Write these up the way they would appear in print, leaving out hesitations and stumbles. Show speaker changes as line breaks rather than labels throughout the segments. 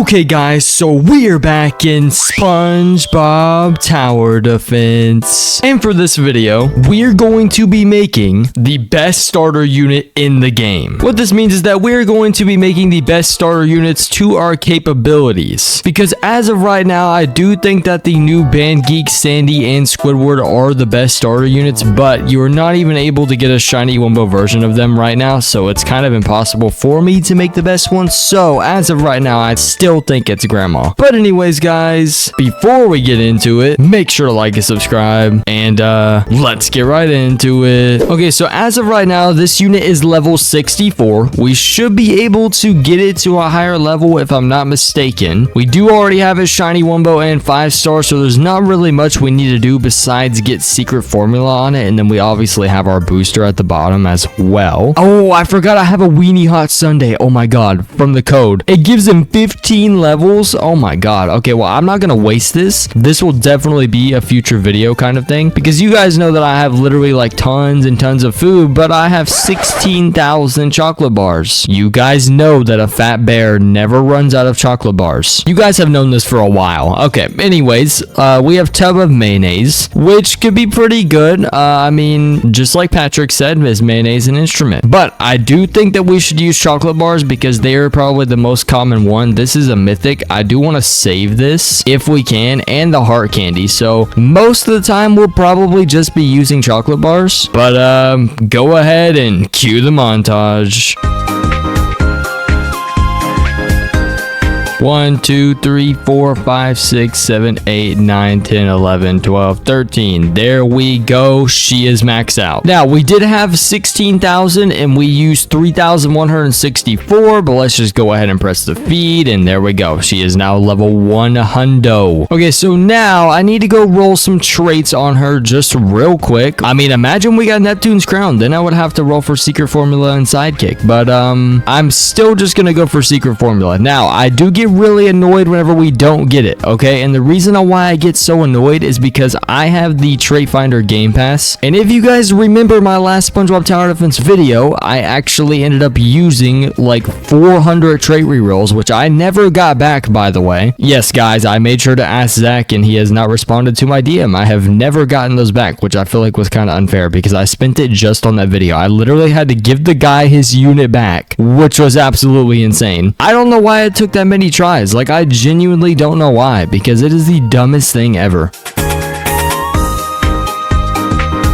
Okay guys, so we're back in SpongeBob Tower Defense. And for this video, we're going to be making the best starter unit in the game. What this means is that we're going to be making the best starter units to our capabilities. Because as of right now, I do think that the new Band Geek, Sandy, and Squidward are the best starter units, but you're not even able to get a shiny Wumbo version of them right now, so it's kind of impossible for me to make the best one. So as of right now, I still think it's Grandma. But anyways, guys, before we get into it, make sure to like and subscribe, and let's get right into it. Okay, so as of right now, this unit is level 64. We should be able to get it to a higher level if I'm not mistaken. We do already have a shiny Wumbo and 5-star, so there's not really much we need to do besides get secret formula on it, and then we obviously have our booster at the bottom as well. Oh, I forgot I have a Weenie Hot Sundae. Oh my god, from the code. It gives him 15 levels. Oh my god. Okay, well, I'm not gonna waste this. This will definitely be a future video kind of thing, because you guys know that I have literally like tons and tons of food, but I have 16,000 chocolate bars. You guys know that a fat bear never runs out of chocolate bars. You guys have known this for a while. Okay, anyways, we have tub of mayonnaise, which could be pretty good. I mean, just like Patrick said, is mayonnaise an instrument? But I do think that we should use chocolate bars because they are probably the most common one. This is a mythic. I do want to save this if we can, and the heart candy. So most of the time we'll probably just be using chocolate bars, but go ahead and cue the montage. 1, 2, 3, 4, 5, 6, 7, 8, 9, 10, 11, 12, 13. There we go. She is maxed out. Now, we did have 16,000 and we used 3,164, but let's just go ahead and press the feed, and there we go. She is now level 100. Okay, so now I need to go roll some traits on her just real quick. I mean, imagine we got Neptune's crown. Then I would have to roll for secret formula and sidekick, but I'm still just gonna go for secret formula. Now, I do get really annoyed whenever we don't get it, okay? And the reason why I get so annoyed is because I have the Trait Finder Game Pass, and if you guys remember my last SpongeBob Tower Defense video, I actually ended up using like 400 trait rerolls, which I never got back, by the way. Yes, guys, I made sure to ask Zach, and he has not responded to my DM. I have never gotten those back, which I feel like was kind of unfair because I spent it just on that video. I literally had to give the guy his unit back, which was absolutely insane. I don't know why it took that many tries. Like, I genuinely don't know why, because it is the dumbest thing ever.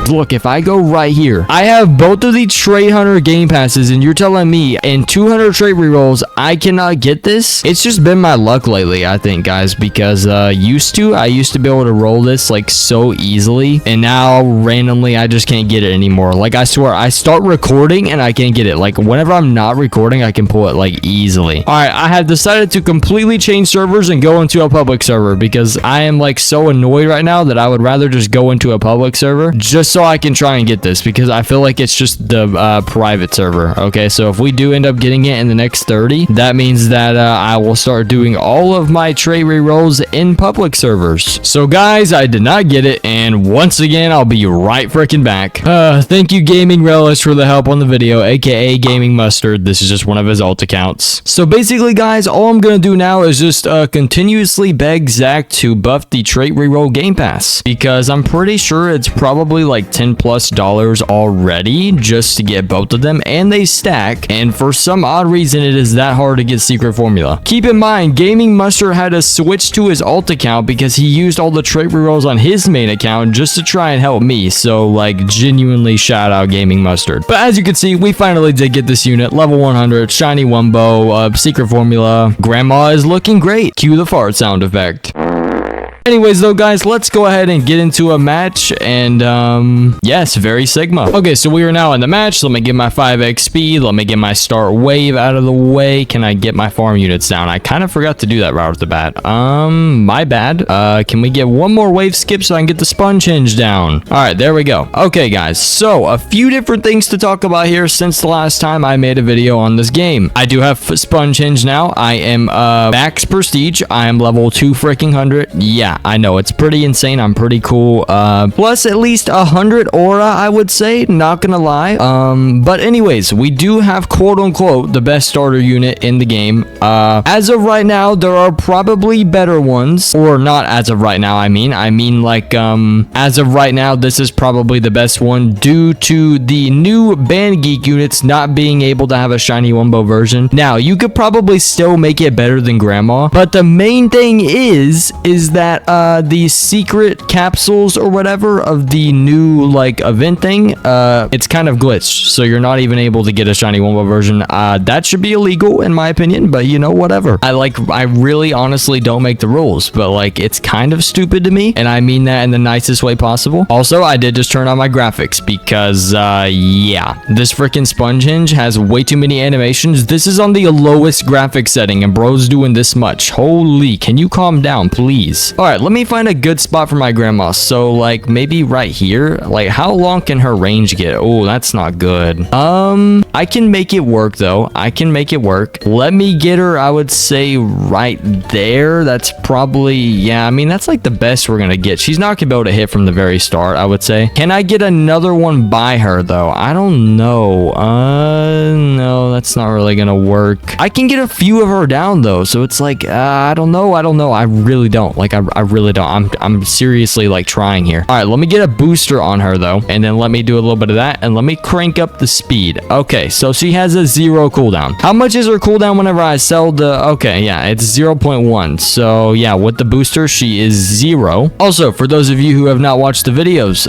Look, if I go right here, I have both of the Trait Hunter game passes, and you're telling me in 200 trait rerolls I cannot get this? It's just been my luck lately, I think, guys, because I used to be able to roll this like so easily, and now randomly I just can't get it anymore. Like, I swear, I start recording and I can't get it. Like, whenever I'm not recording, I can pull it like easily. All right, I have decided to completely change servers and go into a public server because I am like so annoyed right now that I would rather just go into a public server just so I can try and get this, because I feel like it's just the private server. Okay, so if we do end up getting it in the next 30, that means that I will start doing all of my trait rerolls in public servers. So guys, I did not get it, and once again I'll be right freaking back. Thank you Gaming Relish for the help on the video, aka Gaming Mustard. This is just one of his alt accounts. So basically, guys, all I'm gonna do now is just continuously beg Zach to buff the trait reroll game pass, because I'm pretty sure it's probably like $10+ already just to get both of them, and they stack, and for some odd reason it is that hard to get secret formula. Keep in mind, Gaming Mustard had to switch to his alt account because he used all the trait rerolls on his main account just to try and help me. So like, genuinely shout out Gaming Mustard. But as you can see, we finally did get this unit, level 100, shiny Wumbo, secret formula. Grandma is looking great. Cue the fart sound effect. Anyways, though, guys, let's go ahead and get into a match, and yes, very Sigma. Okay, so we are now in the match. Let me get my 5x speed. Let me get my start wave out of the way. Can I get my farm units down? I kind of forgot to do that right off the bat. My bad. Can we get one more wave skip so I can get the sponge hinge down? All right, there we go. Okay, guys, so a few different things to talk about here since the last time I made a video on this game. I do have sponge hinge now. I am max prestige. I am level 2 freaking 100. Yeah, yeah, I know it's pretty insane. I'm pretty cool. Plus at least 100 aura, I would say, not gonna lie. But anyways, we do have quote unquote the best starter unit in the game. As of right now, there are probably better ones, or not as of right now. I mean like as of right now, this is probably the best one due to the new Band Geek units not being able to have a shiny Wumbo version. Now, you could probably still make it better than Grandma, but the main thing is that the secret capsules or whatever of the new like event thing, it's kind of glitched, so you're not even able to get a shiny Wumbo version. That should be illegal in my opinion, but you know, whatever. I really honestly don't make the rules, but like it's kind of stupid to me, and I mean that in the nicest way possible. Also, I did just turn on my graphics because yeah, this freaking Sponge Hinge has way too many animations. This is on the lowest graphic setting and bro's doing this much. Holy, can you calm down please? All right, let me find a good spot for my grandma. So like maybe right here. Like how long can her range get? Oh, that's not good. I can make it work though. I can make it work. Let me get her, I would say right there. That's probably, yeah, I mean that's like the best we're gonna get. She's not gonna be able to hit from the very start, I would say. Can I get another one by her though? I don't know. No, that's not really gonna work. I can get a few of her down though, so it's like I don't know. I really don't. Like I really don't. I'm seriously like trying here. All right, let me get a booster on her though, and then let me do a little bit of that, and let me crank up the speed. Okay, so she has a 0 cooldown. How much is her cooldown whenever I sell the? Okay, yeah, it's 0.1. So yeah, with the booster, she is 0. Also, for those of you who have not watched the videos,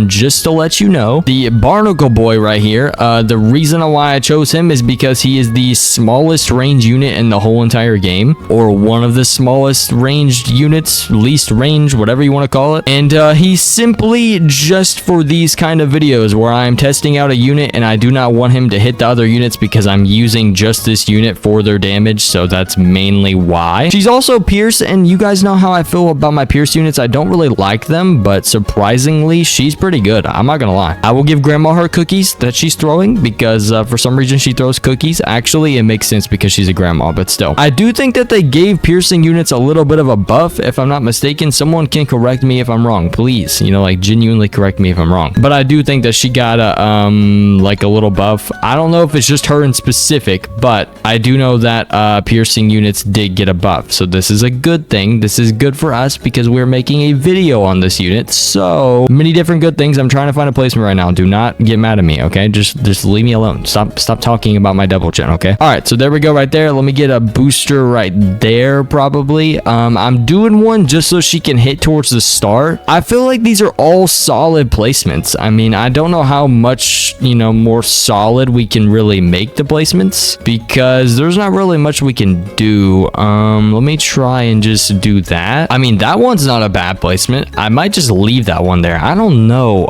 just to let you know, the Barnacle Boy right here, the reason why I chose him is because he is the smallest range unit in the whole entire game, or one of the smallest ranged units, least range, whatever you want to call it. And he's simply just for these kind of videos where I'm testing out a unit and I do not want him to hit the other units because I'm using just this unit for their damage, so that's mainly why. She's also Pierce, and you guys know how I feel about my Pierce units. I don't really like them, but surprisingly, she's pretty good. I'm not gonna lie. I will give Grandma her cookies that she's throwing because for some reason she throws cookies. Actually, it makes sense because she's a grandma, but still. I do think that they gave piercing units a little bit of a buff, if I'm not mistaken. Someone can correct me if I'm wrong, please. You know, like genuinely correct me if I'm wrong. But I do think that she got a like a little buff. I don't know if it's just her in specific, but I do know that piercing units did get a buff. So this is a good thing. This is good for us because we're making a video on this unit. So many different good things. I'm trying to find a placement right now. Do not get mad at me, okay? Just leave me alone. Stop talking about my double chin, okay? All right, so there we go right there. Let me get a booster right there probably. I'm doing one just so she can hit towards the start. I feel like these are all solid placements. I mean, I don't know how much, you know, more solid we can really make the placements because there's not really much we can do. Let me try and just do that. I mean, that one's not a bad placement. I might just leave that one there. I don't know.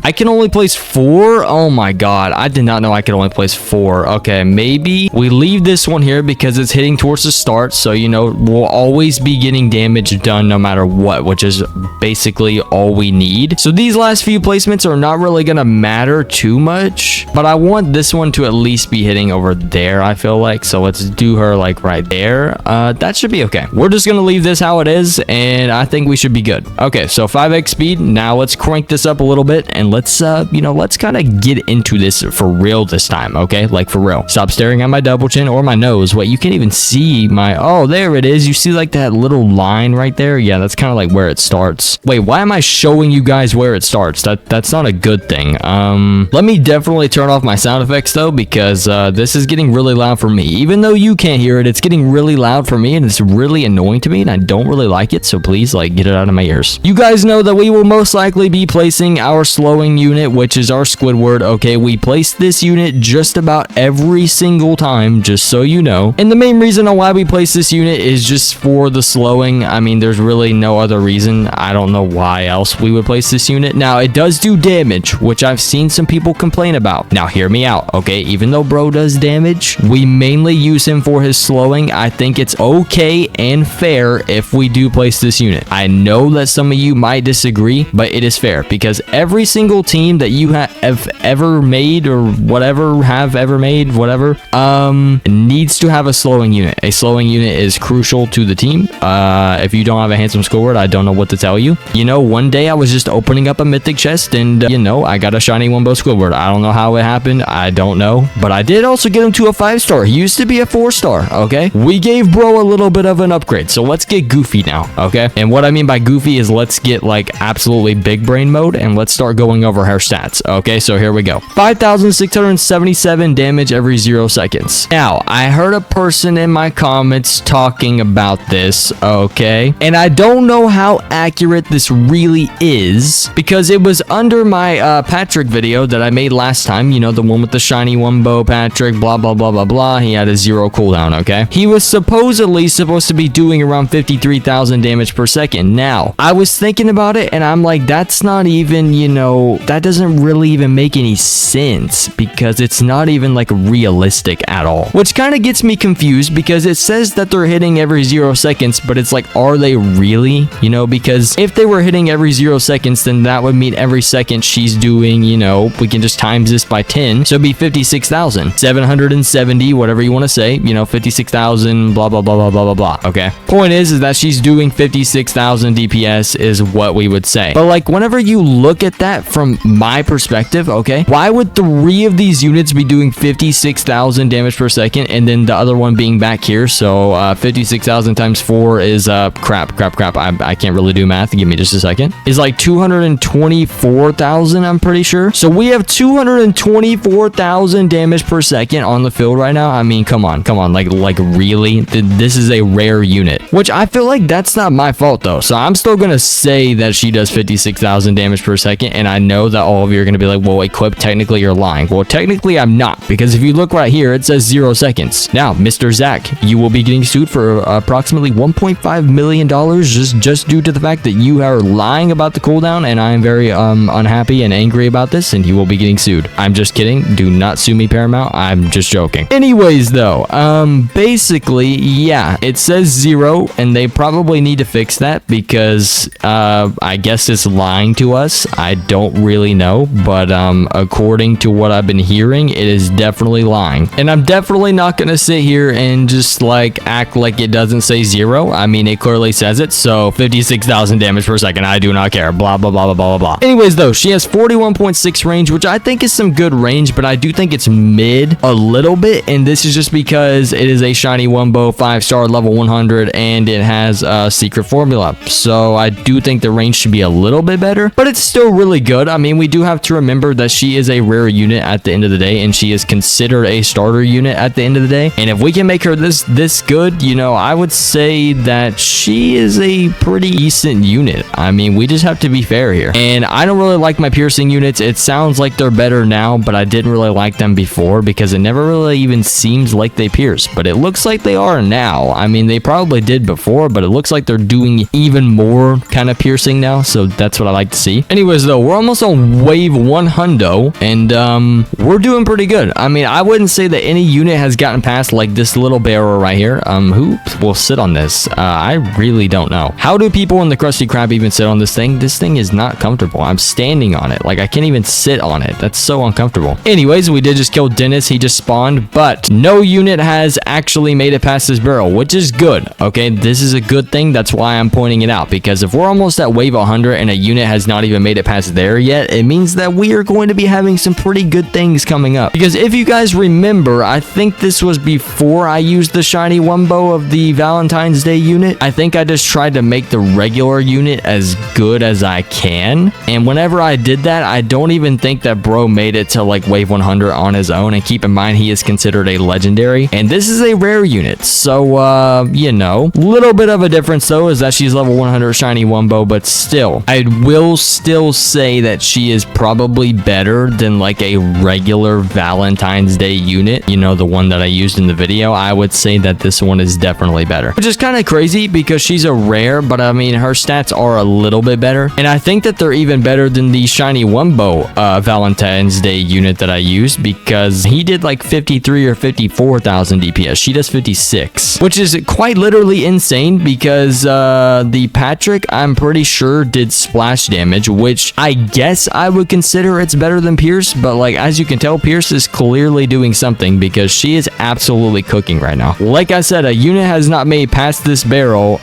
I can only place 4. Oh my god, I did not know I could only place 4. Okay, maybe we leave this one here because it's hitting towards the start, so you know we'll always be getting damage done no matter what, which is basically all we need. So these last few placements are not really gonna matter too much, but I want this one to at least be hitting over there, I feel like. So let's do her like right there. That should be okay. We're just gonna leave this how it is, and I think we should be good. Okay, so 5x speed. Now let's crank this up a little bit, and let's you know, let's kind of get into this for real this time, okay? Like for real. Stop staring at my double chin or my nose. Wait, you can't even see my, oh, there it is. You see like that little line right there? Yeah, that's kind of like where it starts. Wait, why am I showing you guys where it starts? That's not a good thing. Let me definitely turn off my sound effects though, because this is getting really loud for me. Even though you can't hear it, it's getting really loud for me, and it's really annoying to me, and I don't really like it, so please like get it out of my ears. You guys know that we will most likely be placing our slowing unit, which is our Squidward. Okay, we place this unit just about every single time, just so you know. And the main reason on why we place this unit is just for the slowing. I mean, there's really no other reason. I don't know why else we would place this unit. Now, it does do damage, which I've seen some people complain about. Now, hear me out, okay? Even though bro does damage, we mainly use him for his slowing. I think it's okay and fair if we do place this unit. I know that some of you might disagree, but it is fair because every single team that you have ever made or whatever needs to have a slowing unit. A slowing unit is crucial to the team. If you don't have a handsome Squidward, I don't know what to tell you. You know, one day I was just opening up a mythic chest and, you know, I got a shiny Wumbo Squidward. I don't know how it happened. I don't know. But I did also get him to a 5-star. He used to be a 4-star, okay? We gave bro a little bit of an upgrade. So let's get goofy now, okay? And what I mean by goofy is let's get like absolutely big brain mode and let's start going over her stats, okay? So here we go. 5,677 damage every 0 seconds. Now, I heard a person in my comments talking about this, okay? And I don't know how accurate this really is because it was under my Patrick video that I made last time, you know, the one with the shiny Wumbo Patrick, blah, blah, blah, blah, blah. He had a 0 cooldown, okay? He was supposedly supposed to be doing around 53,000 damage per second. Now, I was thinking about it and I'm like, that's not even, you know, that doesn't really even make any sense because it's not even like realistic at all. Which kind of gets me confused because it says that they're hitting every 0 seconds, but it's like, are they really? You know, because if they were hitting every 0 seconds, then that would mean every second she's doing, you know, we can just times this by 10. So it'd be 56,770, whatever you want to say, you know, 56,000, blah, blah, blah, blah, blah, blah, blah. Okay. Point is that she's doing 56,000 DPS is what we would say. But like whenever you look at that from my perspective, okay, why would 3 of these units be doing 56,000 damage per second and then the other one being back here? So 56,000 times 4 is crap. I can't really do math. Give me just a second. Is like 224,000, I'm pretty sure. So we have 224,000 damage per second on the field right now. I mean, come on. Like really? This is a rare unit, which I feel like that's not my fault though. So I'm still going to say that she does 56,000 damage per second. And I know that all of you are going to be like, well, Equip, technically you're lying. Well, technically I'm not, because if you look right here, it says 0 seconds. Now, Mr. Zach, you will be getting sued for approximately $1.5 million just due to the fact that you are lying about the cooldown, and I am very unhappy and angry about this, and you will be getting sued. I'm just kidding. Do not sue me, Paramount. I'm just joking. Anyways, though, basically, yeah, it says 0, and they probably need to fix that because I guess it's lying to us. I don't really know, but according to what I've been hearing, it is definitely lying. And I'm definitely not gonna sit here and just like act like it doesn't say 0. I mean, it clearly says it. So 56,000 damage per second. I do not care. Blah, blah, blah, blah, blah, blah. Anyways, though, she has 41.6 range, which I think is some good range, but I do think it's mid a little bit. And this is just because it is a shiny Wumbo 5-star level 100 and it has a secret formula. So I do think the range should be a little bit better, but it's still really good. I mean, we do have to remember that she is a rare unit at the end of the day, and she is considered a starter unit at the end of the day. And if we can make her this good, you know, I would say that she is a pretty decent unit. I mean, we just have to be fair here. And I don't really like my piercing units. It sounds like they're better now, but I didn't really like them before because it never really even seems like they pierce, but it looks like they are now. I mean, they probably did before, but it looks like they're doing even more kind of piercing now, so that's what I like to see. Anyways, though, we're almost on wave 100, and we're doing pretty good. I mean, I wouldn't say that any unit has gotten past like this little barrel right here. Who will sit on this? I really don't know. How do people in the Krusty Krab even sit on this thing? This thing is not comfortable. I'm standing on it. Like, I can't even sit on it. That's so uncomfortable. Anyways, we did just kill Dennis. He just spawned, but no unit has actually made it past this barrel, which is good. Okay, this is a good thing. That's why I'm pointing it out, because if we're almost at wave 100 and a unit has not even made it past there yet, it means that we are going to be having some pretty good things coming up. Because if you guys remember, I think this was before I used the shiny Wumbo of the Valentine's Day unit. I think I just tried to make the regular unit as good as I can, and whenever I did that, I don't even think that bro made it to like wave 100 on his own. And keep in mind, he is considered a legendary, and this is a rare unit, so you know, little bit of a difference though is that she's level 100 shiny Wumbo, but still, I will still say that she is probably better than like a regular Valentine's Day unit, you know, the one that I used in the video. I would say that this one is definitely better, which is kind of crazy because she's a rare, but I mean, her stats are a little bit better, and I think that they're even better than the shiny Wumbo Valentine's Day unit that I used, because he did like 53 or 54,000 DPS. She does 56, which is quite literally insane, because the Patrick, I'm pretty sure, did splash damage, which I guess I would consider it's better than Pierce, but like, as you can tell, Pierce is clearly doing something because she is absolutely cooking right now. Like I said, a unit has not made past this barrel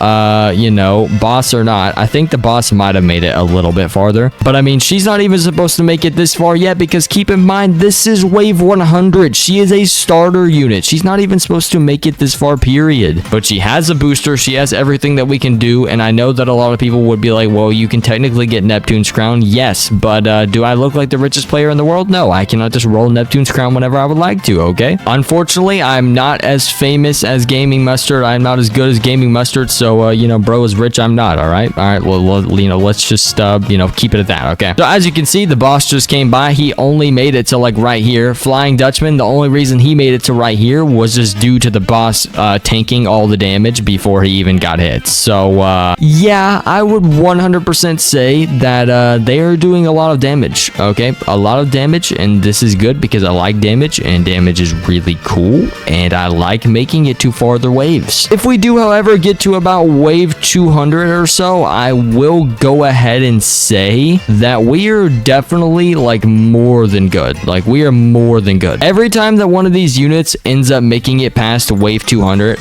you know, boss or not. I think the boss might have made it a little bit farther. But I mean, she's not even supposed to make it this far yet because keep in mind, this is wave 100. She is a starter unit. She's not even supposed to make it this far, period. But she has a booster. She has everything that we can do. And I know that a lot of people would be like, well, you can technically get Neptune's crown. Yes, but do I look like the richest player in the world? No, I cannot just roll Neptune's crown whenever I would like to, okay? Unfortunately, I'm not as famous as Gaming Mustard. I'm not as good as Gaming Mustard. So, you know, bro is rich. I'm not, all right? All right, well, you know, let's just, you know, keep it at that, okay? So as you can see, the boss just came by. He only made it to like right here. Flying Dutchman, the only reason he made it to right here was just due to the boss tanking all the damage before he even got hit. So, yeah, I would 100% say that they are doing a lot of damage, okay? A lot of damage, and this is good because I like damage, and damage is really cool, and I like making it to farther waves. If we do, however, get to about wave 200 or so, I will go ahead and say that we are definitely like more than good. Like, we are more than good. Every time that one of these units ends up making it past wave 200,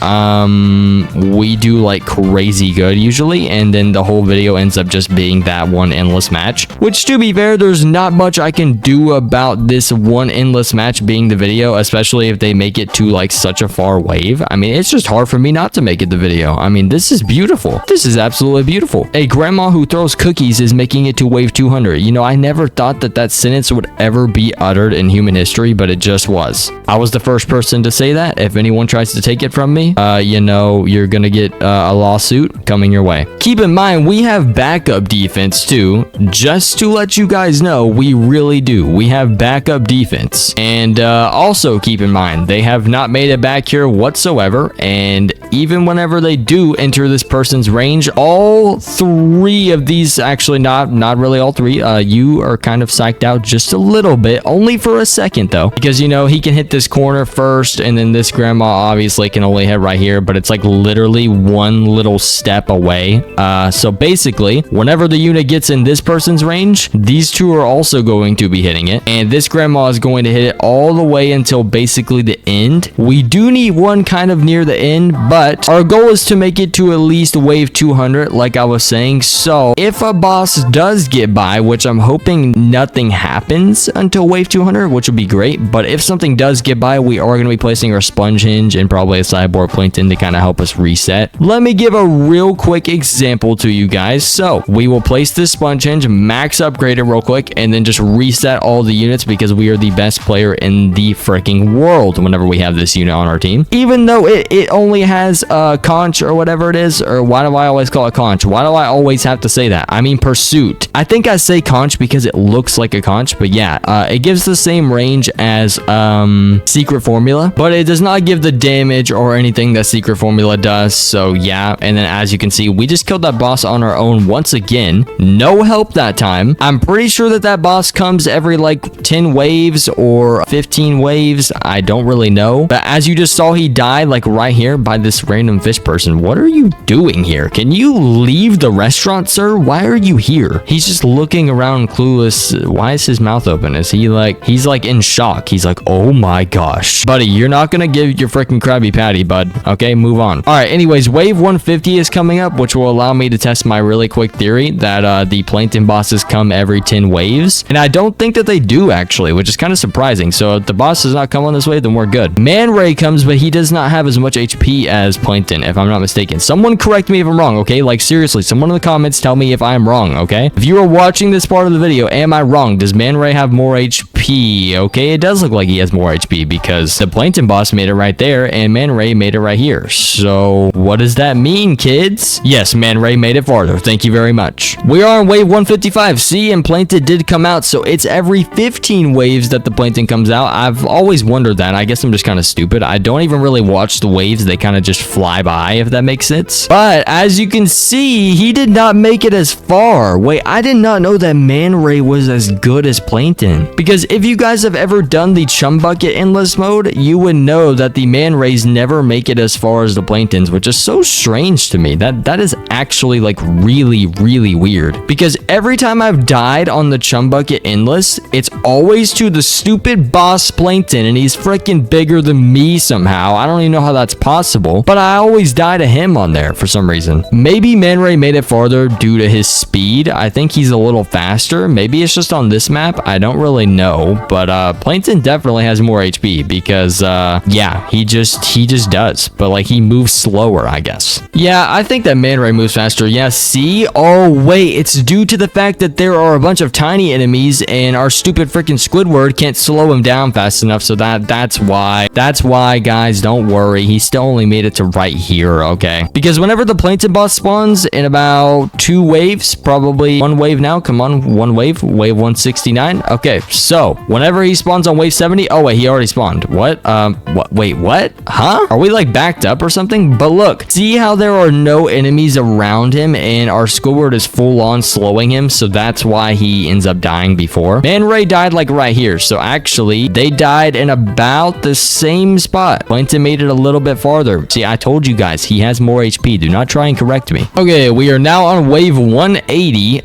we do like crazy good usually, and then the whole video ends up just being that one endless match, which to be fair, there's not much I can do about this one endless match being the video, especially if they make it to like such a far wave. I mean, it's just hard for me not to make it the video. I mean, this is beautiful. This is absolutely beautiful. A grandma who throws cookies is making it to wave 200. You know, I never thought that that sentence would ever be uttered in human history, but it just was. I was the first person to say that. If anyone tries to take it from me, you know, you're gonna get a lawsuit coming your way. Keep in mind, we have backup defense too. Just to let you guys know, we really do. We have backup defense. And also keep in mind, they have not made it back here whatsoever. And even whenever they do enter this person's range, all three of these, actually not really all three, you are kind of psyched out just a little bit, only for a second though, because you know, he can hit this corner first, and then this grandma obviously can only hit right here, but it's like literally one little step away. So basically, whenever the unit gets in this person's range, these two are also going to be hitting it, and this grandma is going to hit it all the way until basically the end. We do need one kind of near the end, but our goal is to make it to at least wave 200, like I was saying. So if a boss does get by, which I'm hoping nothing happens until wave 200, which would be great, but if something does get by, we are going to be placing our sponge hinge and probably a cyborg plankton to kind of help us reset. Let me give a real quick example to you guys. So we will place this sponge hinge, max upgrade it real quick, and then just reset all the units because we are the best player in the freaking world whenever we have this unit on our team. Even though it only has a conch or whatever it is, or why do I always call it conch? Why do I always have to say that? I mean pursuit. I think I say conch because it looks like a conch, but yeah, it gives the same range as secret formula, but it does not give the damage or anything that secret formula does. So yeah, and then as you can see, we just killed that boss on our own once again. No help that time. I'm pretty sure that that boss comes every like 10 waves or 15 waves. I don't really know, but as you just saw, he died like right here by this random fish person. What are you doing here? Can you leave the restaurant, sir? Why are you here? He's just looking around clueless. Why is his mouth open? Is he like, he's like in shock. He's like, oh my gosh, buddy, you're not gonna give your freaking Krabby Patty, bud. Okay, move on. All right, anyways, wave 150 is coming up, which will allow me to test my really quick theory that the plankton bosses come every 10 waves, and I don't think that they do actually, which is kind of surprising. So if the boss does not come on this wave, then we're good. Man Ray comes, but he does not have as much HP as plankton, if I'm not mistaken. Someone correct me if I'm wrong, okay? Like seriously, someone in the comments tell me if I'm wrong, okay? If you are watching this part of the video, am I wrong? Does Man Ray have more HP? Okay, it does look like he has more HP because the plankton boss made it right there and Man Ray made it right here. So what does that mean, kids? Yes, Man Ray made it farther. Thank you very much. We are on wave 155. See, and plankton did come out, so it's every 15 waves that the plankton comes out. I've always wondered that. I guess I'm just kind of stupid. I don't even really watch the waves. They kind of just fly by, if that makes sense. But as you can see, he did not make it as far. Wait, I did not know that Man Ray was as good as plankton, because if you guys have ever done the chum bucket endless mode, you would know that the man rays never make it as far as the planktons, which is so strange to me. That is actually like really weird, because every time I've died on the chum bucket endless, it's always to the stupid boss plankton, and he's freaking bigger than me somehow. I don't even know how that's possible, but I always die to him on there for some reason. Maybe Man Ray made it farther due to his speed. I think he's a little faster. Maybe it's just on this map. I don't really know, but plankton definitely has more HP because yeah, he just does, but like he moves slower, I guess. Yeah, I think that Man Ray moves faster. Yeah, see? Oh wait, it's due to the fact that there are a bunch of tiny enemies and our stupid freaking Squidward can't slow him down fast enough, so that's why. That's why, guys, don't worry. He still only made it to right here, okay? Because whenever the plankton boss spawns in about 2 waves, probably 1 wave now, come on, 1 wave 169. Okay, so whenever he spawns on wave 70, oh wait, he already spawned. What? Wait, what? Huh? Are we like backed up or something? But look, see how there are no enemies around him and our Squidward is full on slowing him, so that's why he ends up dying before. Man Ray died like right here, so actually they died in about the same spot. Plankton made it a little bit farther. See, I told you guys, he has more HP. Do not try and correct me. Okay, we are now on wave 180.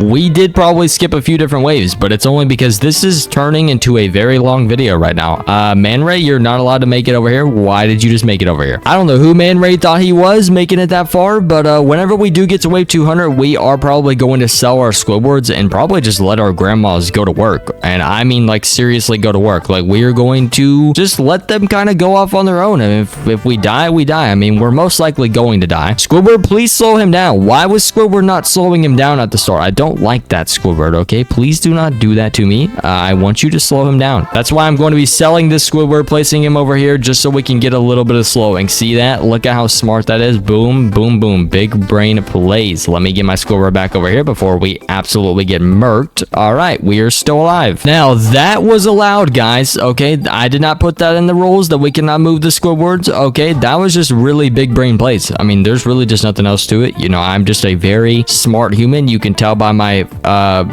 We did probably skip a few different waves, but it's only because this is turning into a very long video right now. Man Ray, you're not allowed to make it over here. Why did you just make it over here? I don't know who Man Ray thought he was making it that far, but whenever we do get to wave 200, we are probably going to sell our Squidwards and probably just let our grandmas go to work. And I mean, like, seriously go to work. Like, we are going to just let them kind of go off on their own. And if we die, we die. I mean, we're most likely going to die. Squidward, please slow him down. Why was Squidward not slowing him down at the start? I don't like that, Squidward, okay? Please do not do that to me. I want you to slow him down. That's why I'm going to be selling this Squidward, placing him over here just so we can get a little bit of slowing. See that? Look at how smart that is. Boom, boom, boom. Big brain plays. Let me get my Squidward back over here before we absolutely get murked. All right, we are still alive. Now, that was allowed, guys, okay? I did not put that in the rules that we cannot move the Squidwards, okay? That was just really big brain plays. I mean, there's really just nothing else to it. You know, I'm just a very smart human. You can tell by my,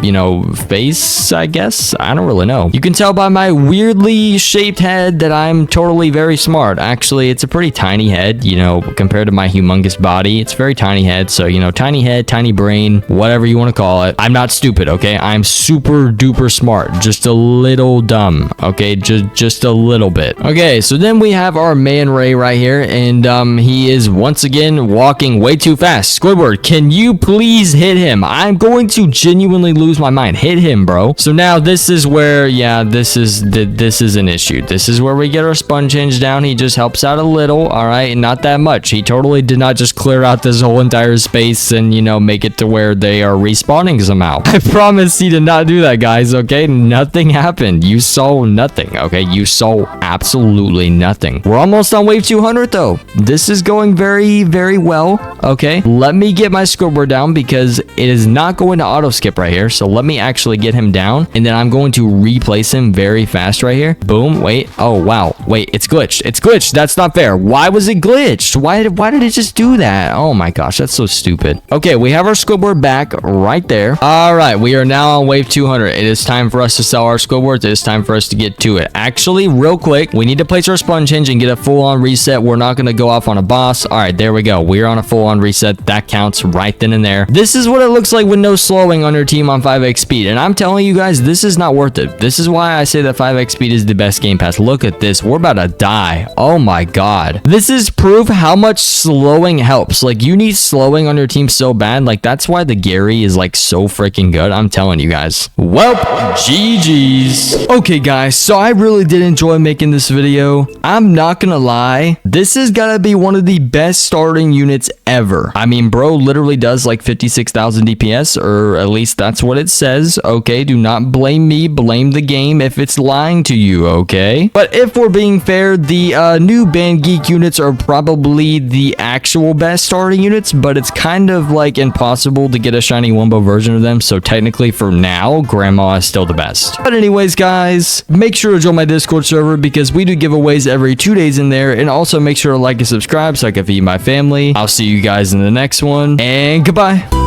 you know, face, I guess. I don't really know. You can tell by my weirdly shaped head that I'm totally very smart. Actually, it's a pretty tiny head, you know, compared to my humongous body. It's a very tiny head. So, you know, tiny head, tiny brain, whatever you want to call it. I'm not stupid, okay? I'm super duper smart. Just a little dumb, okay? Just a little bit. Okay, so then we have our Man Ray right here, and he is once again walking way too fast. Squidward, can you please hit him? I'm going to genuinely lose my mind. Hit him, bro. So now this is where, yeah, this is an issue. This is where we get our sponge hinge down. He just helps out a little, all right? Not that much. He totally did not just clear out this whole entire space and, you know, make it to where they are respawning somehow. I promise he did not do that, guys, okay? Nothing happened. You saw nothing, okay? You saw absolutely nothing. We're almost on wave 200, though. This is going very well, okay? Let me get my Squidward down because it is not going to auto skip right here. So let me actually get him down, and then I'm going to replace him very fast right here. Boom. Wait. Oh, wow. Wait, it's glitched. It's glitched. That's not fair. Why was it glitched? Why did it just do that? Oh my gosh, that's so stupid. Okay, we have our Squidward back right there. All right, we are now on wave 200. It is time for us to sell our Squidwards. It is time for us to get to it. Actually, real quick, we need to place our sponge hinge and get a full-on reset. We're not going to go off on a boss. All right, there we go. We're on a full-on reset. That counts right then and there. This is what it looks like with no slowing on your team on 5x speed. And I'm telling you guys, this is not worth it. This is why I say that 5x speed is the best game pass. Look at this. We're about to die. Oh my god. This is proof how much slowing helps. Like, you need slowing on your team so bad. Like, that's why the Gary is like so freaking good. I'm telling you guys. Well, GG's. Okay, guys. So I really did enjoy making this video. I'm not gonna lie. This has gotta be one of the best starting units ever. I mean, bro literally does like 56,000 DPS, or at least that's what it says. Okay, do not blame me. Blame the game if it's lying to you, okay? But if we're being fair, the new Band Geek units are probably the actual best starting units, but it's kind of like impossible to get a shiny Wumbo version of them, so technically for now, Grandma is still the best. But anyways, guys, make sure to join my Discord server because we do giveaways every 2 days in there, and also make sure to like and subscribe so I can feed my family. I'll see you guys in the next one, and goodbye.